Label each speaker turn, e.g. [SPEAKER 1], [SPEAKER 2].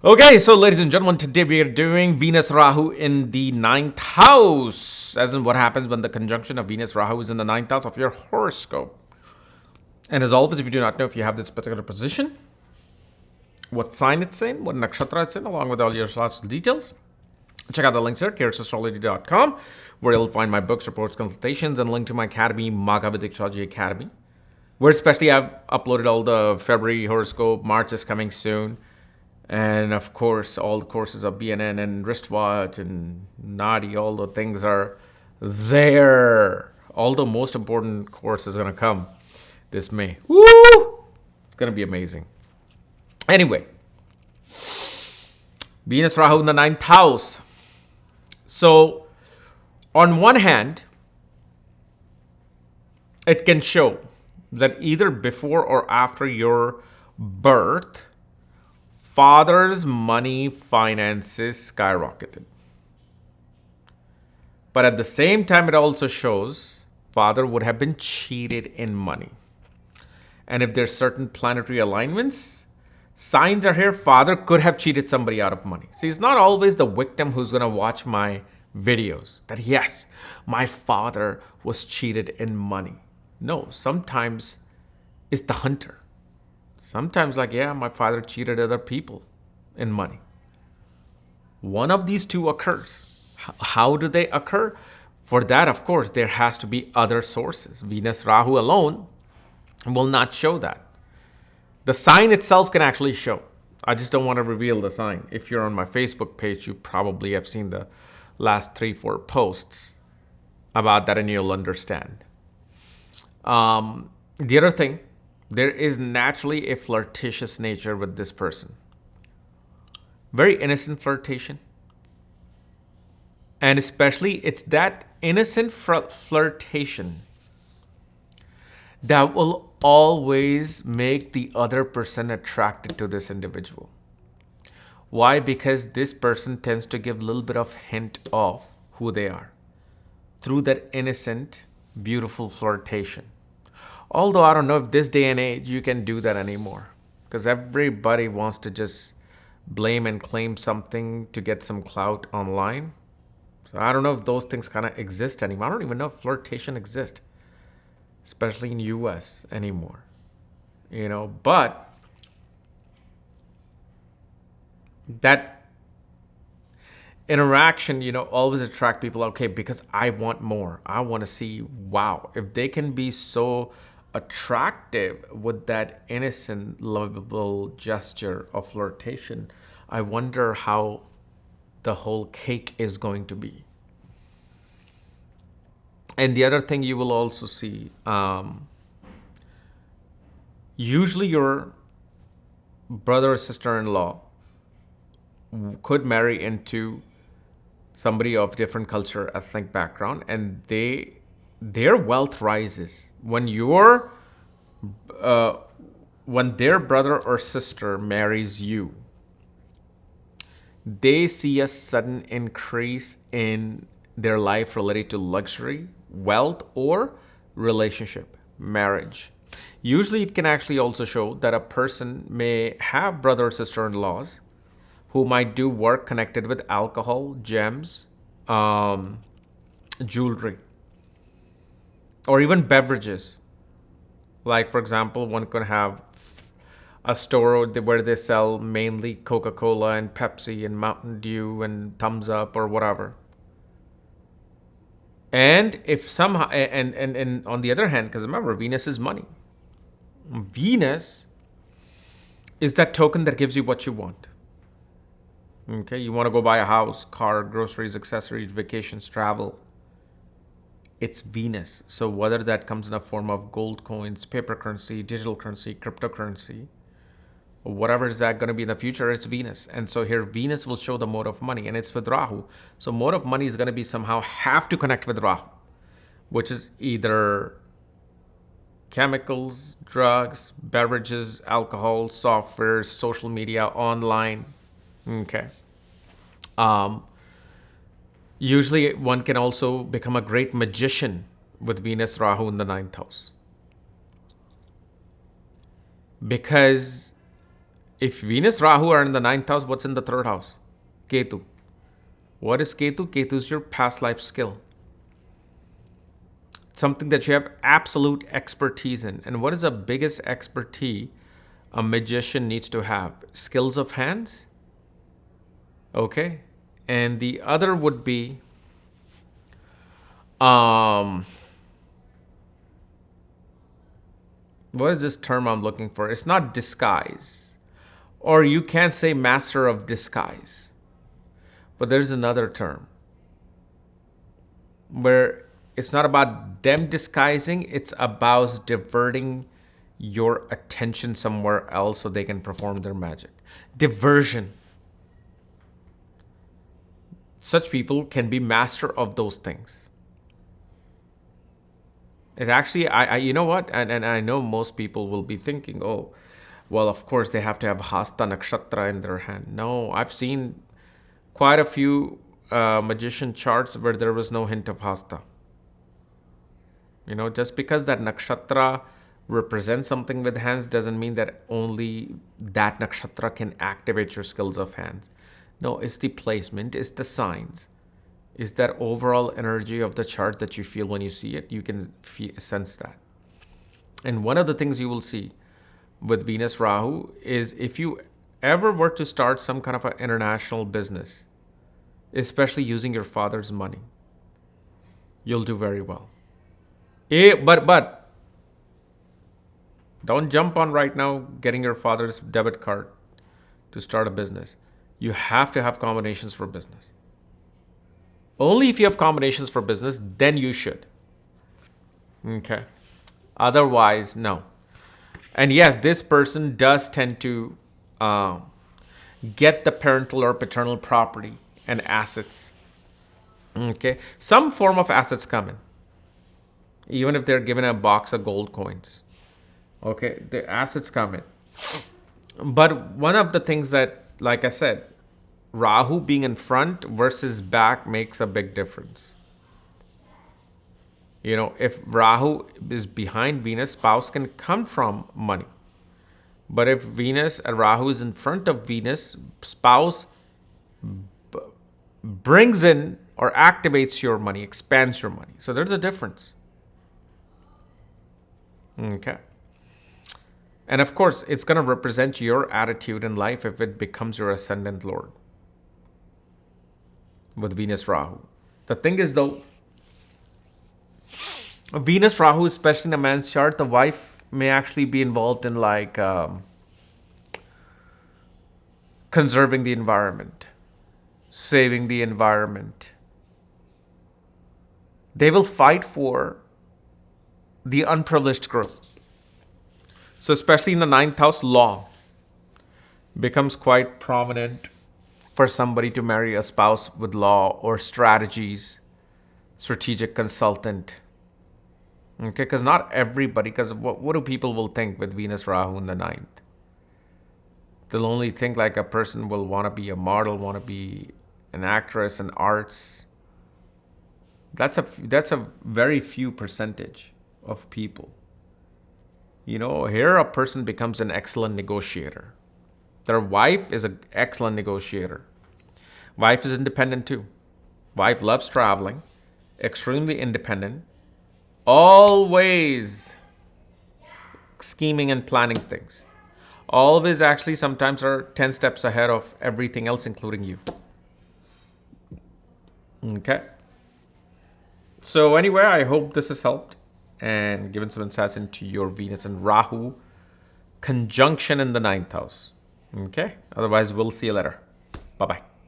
[SPEAKER 1] Okay, so ladies and gentlemen, today we are doing Venus Rahu in the ninth house, as in what happens when the conjunction of Venus Rahu is in the ninth house of your horoscope. And as always, if you do not know if you have this particular position, what sign it's in, what nakshatra it's in, along with all your astrological details, check out the links here, kapielastrology.com, where you'll find my books, reports, consultations, and link to my academy, Vedic Astrology Academy, where especially I've uploaded all the February horoscope, March is coming soon. And of course, all the courses of BNN and wristwatch and Nadi, all the things are there. All the most important course is going to come this May. Woo! It's going to be amazing. Anyway, Venus Rahu in the ninth house. So, on one hand, it can show that either before or after your birth, father's money finances skyrocketed. But at the same time, it also shows father would have been cheated in money. And if there's certain planetary alignments, signs are here, father could have cheated somebody out of money. See, it's not always the victim who's going to watch my videos that, yes, my father was cheated in money. No, sometimes it's the hunter. Sometimes my father cheated other people in money. One of these two occurs. How do they occur? For that, of course, there has to be other sources. Venus Rahu alone will not show that. The sign itself can actually show. I just don't want to reveal the sign. If you're on my Facebook page, you probably have seen the last 3-4 posts about that and you'll understand. The other thing, there is naturally a flirtatious nature with this person. Very innocent flirtation. And especially, it's that innocent flirtation that will always make the other person attracted to this individual. Why? Because this person tends to give a little bit of hint of who they are through that innocent, beautiful flirtation. Although I don't know if this day and age you can do that anymore, because everybody wants to just blame and claim something to get some clout online. So I don't know if those things kind of exist anymore. I don't even know if flirtation exists, especially in US anymore. But that interaction, always attract people. Okay, because I want more. I want to see, wow, if they can be so attractive with that innocent, lovable gesture of flirtation, I wonder how the whole cake is going to be. And the other thing you will also see, usually your brother or sister-in-law could marry into somebody of different culture, ethnic background, and their wealth rises when when their brother or sister marries you. They see a sudden increase in their life related to luxury, wealth, or relationship, marriage. Usually, it can actually also show that a person may have brother or sister-in-laws who might do work connected with alcohol, gems, jewelry, or even beverages. Like, for example, one could have a store where they sell mainly Coca-Cola and Pepsi and Mountain Dew and Thumbs Up or whatever. And if somehow, and on the other hand, because remember, Venus is money. Venus is that token that gives you what you want. Okay, you want to go buy a house, car, groceries, accessories, vacations, travel. It's Venus. So whether that comes in a form of gold coins, paper currency, digital currency, cryptocurrency, or whatever is that going to be in the future, it's Venus. And so here Venus will show the mode of money, and it's with Rahu. So mode of money is going to be somehow have to connect with Rahu, which is either chemicals, drugs, beverages, alcohol, software, social media, online. Okay. Usually one can also become a great magician with Venus Rahu in the ninth house. Because if Venus, Rahu are in the 9th house, what's in the 3rd house? Ketu. What is Ketu? Ketu is your past life skill. Something that you have absolute expertise in. And what is the biggest expertise a magician needs to have? Skills of hands. Okay. And the other would be what is this term I'm looking for? It's not disguise. Or you can't say master of disguise. But there's another term where it's not about them disguising, it's about diverting your attention somewhere else so they can perform their magic. Diversion. Such people can be master of those things. It actually, you know what? And I know most people will be thinking, oh, well, of course they have to have Hasta Nakshatra in their hand. No, I've seen quite a few magician charts where there was no hint of Hasta. You know, just because that nakshatra represents something with hands doesn't mean that only that nakshatra can activate your skills of hands. No, it's the placement, it's the signs, it's that overall energy of the chart that you feel when you see it. You can sense that. And one of the things you will see with Venus Rahu is if you ever were to start some kind of an international business, especially using your father's money, you'll do very well. But don't jump on right now getting your father's debit card to start a business. You have to have combinations for business. Only if you have combinations for business, then you should. Okay. Otherwise, no. And yes, this person does tend to get the parental or paternal property and assets. Okay. Some form of assets come in. Even if they're given a box of gold coins. Okay, the assets come in. But one of the things that, like I said, Rahu being in front versus back makes a big difference. You know, if Rahu is behind Venus, spouse can come from money. But if Venus and Rahu is in front of Venus, spouse brings in or activates your money, expands your money. So there's a difference. Okay. And of course, it's going to represent your attitude in life if it becomes your ascendant lord with Venus Rahu. The thing is though, Venus Rahu, especially in a man's chart, the wife may actually be involved in like conserving the environment, saving the environment. They will fight for the unprivileged group. So especially in the 9th house, law becomes quite prominent for somebody to marry a spouse with law or strategies, strategic consultant. Okay, because not everybody, because what do people will think with Venus Rahu in the 9th? They'll only think like a person will want to be a model, want to be an actress in arts. That's a very few percentage of people. You know, here a person becomes an excellent negotiator. Their wife is an excellent negotiator. Wife is independent too. Wife loves traveling, extremely independent, always scheming and planning things. Always actually sometimes are 10 steps ahead of everything else, including you. Okay. So anyway, I hope this has helped and given some insights into your Venus and Rahu conjunction in the 9th house. Okay. Otherwise, we'll see you later. Bye-bye.